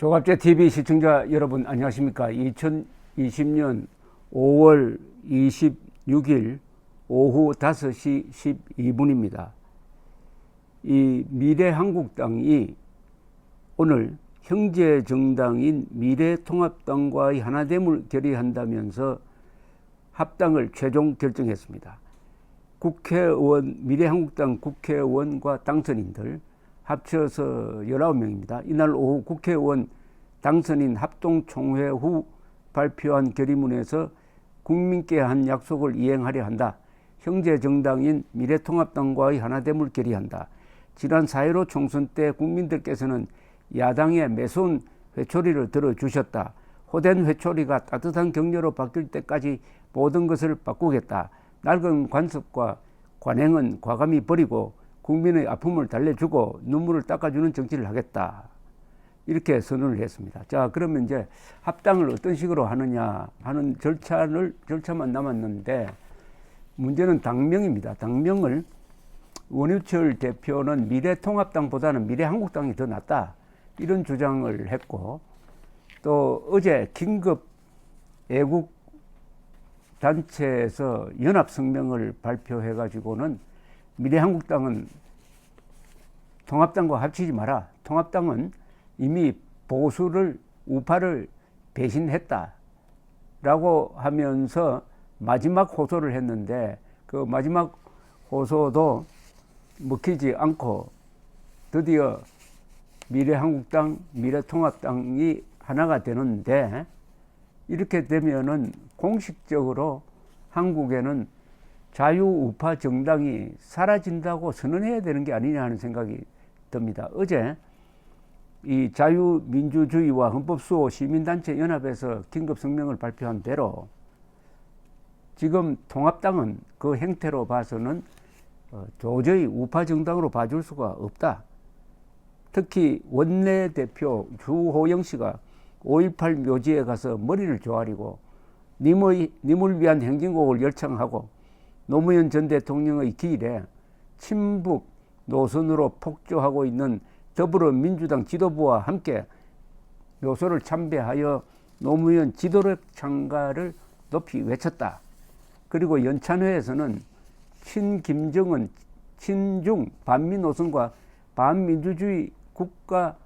조갑제 TV 시청자 여러분 안녕하십니까? 2020년 5월 26일 오후 5시 12분입니다. 이 미래한국당이 오늘 형제 정당인 미래통합당과의 하나됨을 결의한다면서 합당을 최종 결정했습니다. 국회의원, 미래한국당 국회의원과 당선인들 합쳐서 19명입니다. 이날 오후 국회의원 당선인 합동총회 후 발표한 결의문에서 국민께 한 약속을 이행하려 한다. 형제 정당인 미래통합당과의 하나됨을 결의한다. 지난 4.15 총선 때 국민들께서는 야당의 매서운 회초리를 들어주셨다. 호된 회초리가 따뜻한 격려로 바뀔 때까지 모든 것을 바꾸겠다. 낡은 관습과 관행은 과감히 버리고 국민의 아픔을 달래주고 눈물을 닦아주는 정치를 하겠다. 이렇게 선언을 했습니다. 자, 그러면 이제 합당을 어떤 식으로 하느냐 하는 절차만 남았는데 문제는 당명입니다. 당명을 원유철 대표는 미래통합당보다는 미래한국당이 더 낫다. 이런 주장을 했고, 또 어제 긴급 애국 단체에서 연합성명을 발표해가지고는 미래한국당은 통합당과 합치지 마라. 통합당은 이미 보수를, 우파를 배신했다. 라고 하면서 마지막 호소를 했는데 그 마지막 호소도 먹히지 않고 드디어 미래한국당, 미래통합당이 하나가 되는데 이렇게 되면은 공식적으로 한국에는 자유우파 정당이 사라진다고 선언해야 되는 게 아니냐 하는 생각이 듭니다. 어제 이 자유민주주의와 헌법수호 시민단체 연합에서 긴급 성명을 발표한 대로 지금 통합당은 그 행태로 봐서는 도저히 우파 정당으로 봐줄 수가 없다. 특히 원내대표 주호영 씨가 5.18 묘지에 가서 머리를 조아리고 님을 위한 행진곡을 열창하고 노무현 전 대통령의 기일에 친북 노선으로 폭주하고 있는 더불어민주당 지도부와 함께 묘소를 참배하여 노무현 지도력 창가를 높이 외쳤다. 그리고 연찬회에서는 친김정은, 친중 반미 노선과 반민주주의 국가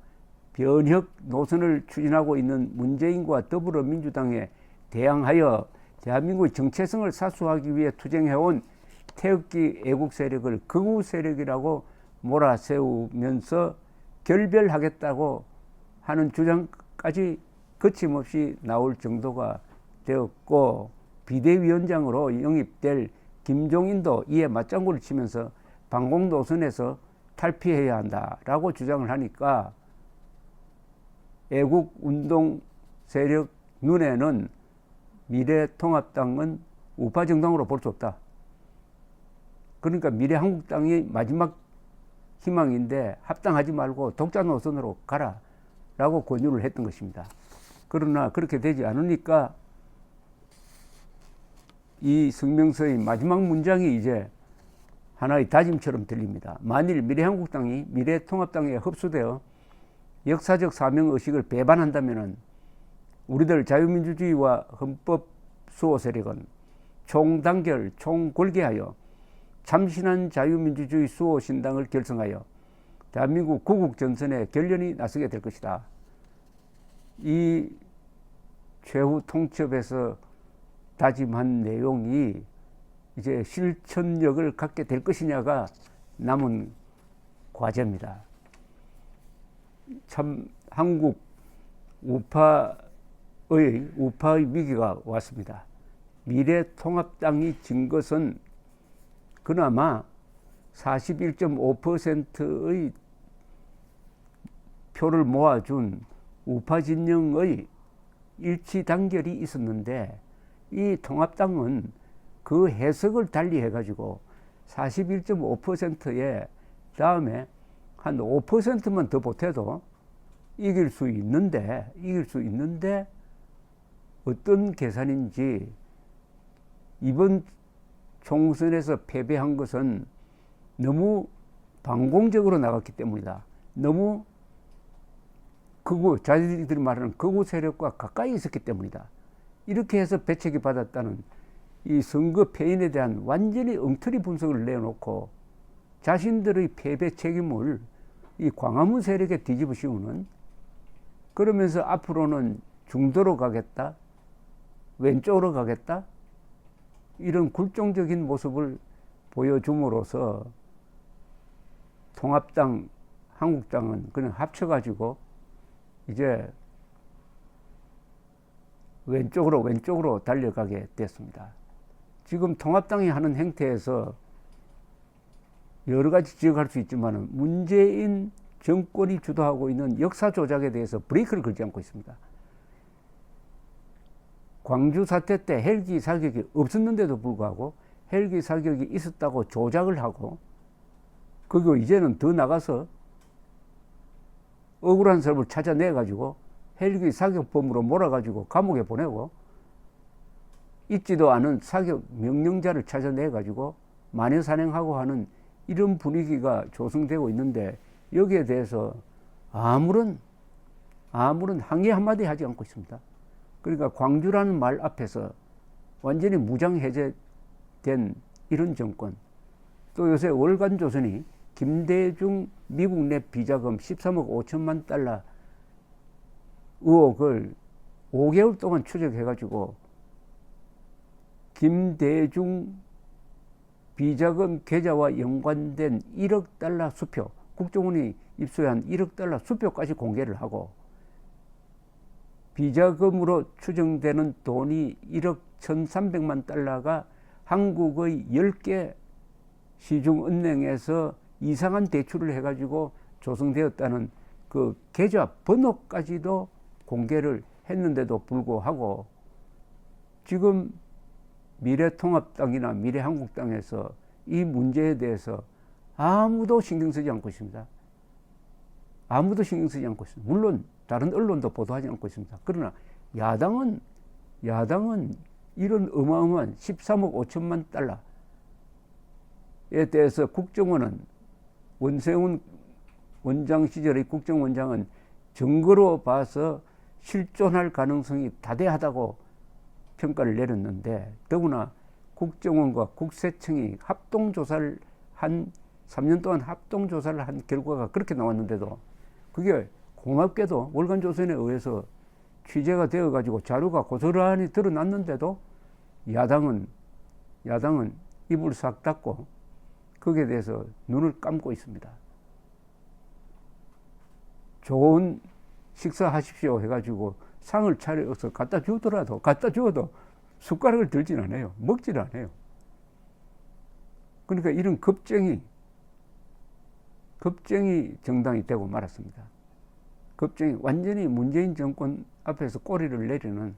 변혁 노선을 추진하고 있는 문재인과 더불어민주당에 대항하여 대한민국의 정체성을 사수하기 위해 투쟁해온 태극기 애국 세력을 극우 세력이라고 몰아세우면서 결별하겠다고 하는 주장까지 거침없이 나올 정도가 되었고, 비대위원장으로 영입될 김종인도 이에 맞장구를 치면서 반공 노선에서 탈피해야 한다라고 주장을 하니까 애국운동 세력 눈에는 미래통합당은 우파 정당으로 볼 수 없다. 그러니까 미래한국당이 마지막 희망인데 합당하지 말고 독자 노선으로 가라 라고 권유를 했던 것입니다. 그러나 그렇게 되지 않으니까 이 성명서의 마지막 문장이 이제 하나의 다짐처럼 들립니다. 만일 미래한국당이 미래통합당에 흡수되어 역사적 사명의식을 배반한다면 우리들 자유민주주의와 헌법수호 세력은 총단결, 총궐개하여 참신한 자유민주주의 수호신당을 결성하여 대한민국 구국전선에 결연히 나서게 될 것이다. 이 최후 통첩에서 다짐한 내용이 이제 실천력을 갖게 될 것이냐가 남은 과제입니다. 참 한국 우파의 위기가 왔습니다. 미래통합당이 진 것은 그나마 41.5%의 표를 모아준 우파 진영의 일치 단결이 있었는데 이 통합당은 그 해석을 달리 해가지고 41.5%에 다음에 한 5%만 더 보태도 이길 수 있는데 어떤 계산인지 이번 총선에서 패배한 것은 너무 반공적으로 나갔기 때문이다. 너무 자기들이 말하는 극우 세력과 가까이 있었기 때문이다. 이렇게 해서 배척이 받았다는 이 선거 패인에 대한 완전히 엉터리 분석을 내놓고 자신들의 패배 책임을 이 광화문 세력에 뒤집어 씌우는, 그러면서 앞으로는 중도로 가겠다, 왼쪽으로 가겠다, 이런 굴종적인 모습을 보여줌으로써 통합당, 한국당은 그냥 합쳐가지고 이제 왼쪽으로 달려가게 됐습니다. 지금 통합당이 하는 행태에서 여러 가지 지적할 수 있지만 문재인 정권이 주도하고 있는 역사 조작에 대해서 브레이크를 걸지 않고 있습니다. 광주 사태 때 헬기 사격이 없었는데도 불구하고 헬기 사격이 있었다고 조작을 하고, 그리고 이제는 더 나가서 억울한 사람을 찾아내가지고 헬기 사격범으로 몰아가지고 감옥에 보내고, 있지도 않은 사격 명령자를 찾아내가지고 만연산행하고 하는 이런 분위기가 조성되고 있는데, 여기에 대해서 아무런 항의 한마디 하지 않고 있습니다. 그러니까 광주라는 말 앞에서 완전히 무장해제된 이런 정권, 또 요새 월간조선이 김대중 미국 내 비자금 13억 5천만 달러 의혹을 5개월 동안 추적해가지고 김대중 비자금 계좌와 연관된 1억 달러 수표, 국정원이 입수한 1억 달러 수표까지 공개를 하고, 비자금으로 추정되는 돈이 1억 1,300만 달러가 한국의 10개 시중은행에서 이상한 대출을 해가지고 조성되었다는 그 계좌 번호까지도 공개를 했는데도 불구하고 지금 미래통합당이나 미래한국당에서 이 문제에 대해서 아무도 신경 쓰지 않고 있습니다. 아무도 신경 쓰지 않고 있습니다. 물론 다른 언론도 보도하지 않고 있습니다. 그러나 야당은 이런 어마어마한 13억 5천만 달러에 대해서 국정원은, 원세훈 원장 시절의 국정원장은 증거로 봐서 실존할 가능성이 다대하다고 평가를 내렸는데, 더구나 국정원과 국세청이 합동조사를 한 3년 동안 합동조사를 한 결과가 그렇게 나왔는데도, 그게 고맙게도 월간조선에 의해서 취재가 되어가지고 자료가 고스란히 드러났는데도 야당은 입을 싹 닫고 거기에 대해서 눈을 감고 있습니다. 좋은 식사하십시오 해가지고 상을 차려서 갖다 주어도 숟가락을 들진 않아요. 먹질 않아요. 그러니까 이런 겁쟁이 정당이 되고 말았습니다. 완전히 문재인 정권 앞에서 꼬리를 내리는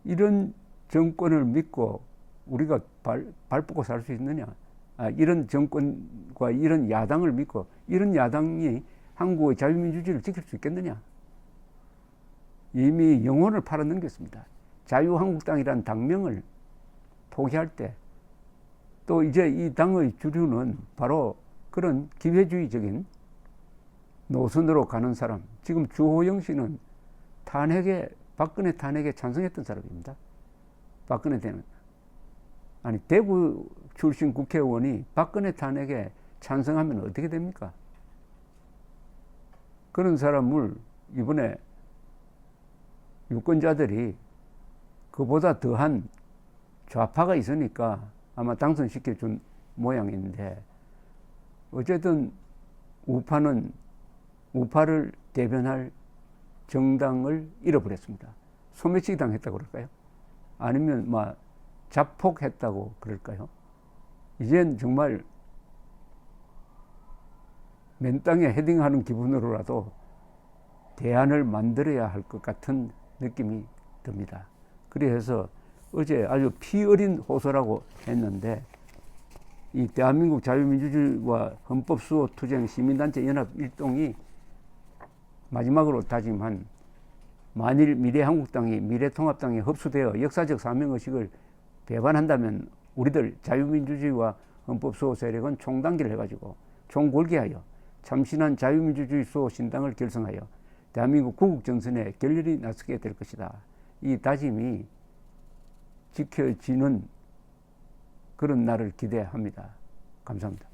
이런 정권을 믿고 우리가 발 뻗고 살 수 있느냐? 이런 정권과 이런 야당을 믿고 이런 야당이 한국의 자유민주주의를 지킬 수 있겠느냐? 이미 영혼을 팔아넘겼습니다. 자유한국당이라는 당명을 포기할 때, 또 이제 이 당의 주류는 바로 그런 기회주의적인 노선으로 가는 사람. 지금 주호영 씨는 박근혜 탄핵에 찬성했던 사람입니다. 박근혜 때는. 아니, 대구 출신 국회의원이 박근혜 탄핵에 찬성하면 어떻게 됩니까? 그런 사람을 이번에 유권자들이 그보다 더한 좌파가 있으니까 아마 당선시켜준 모양인데, 어쨌든 우파를 대변할 정당을 잃어버렸습니다. 소매치기 당했다고 그럴까요? 아니면 자폭했다고 그럴까요? 이젠 정말 맨 땅에 헤딩하는 기분으로라도 대안을 만들어야 할 것 같은 느낌이 듭니다. 그래서 어제 아주 피 어린 호소라고 했는데, 이 대한민국 자유민주주의와 헌법수호투쟁 시민단체 연합 일동이 마지막으로 다짐한, 만일 미래한국당이 미래통합당에 흡수되어 역사적 사명의식을 배반한다면 우리들 자유민주주의와 헌법수호 세력은 총단기를 해가지고 총궐기하여 참신한 자유민주주의 수호 신당을 결성하여 대한민국 구국정선에 결렬이 나서게 될 것이다. 이 다짐이 지켜지는 그런 날을 기대합니다. 감사합니다.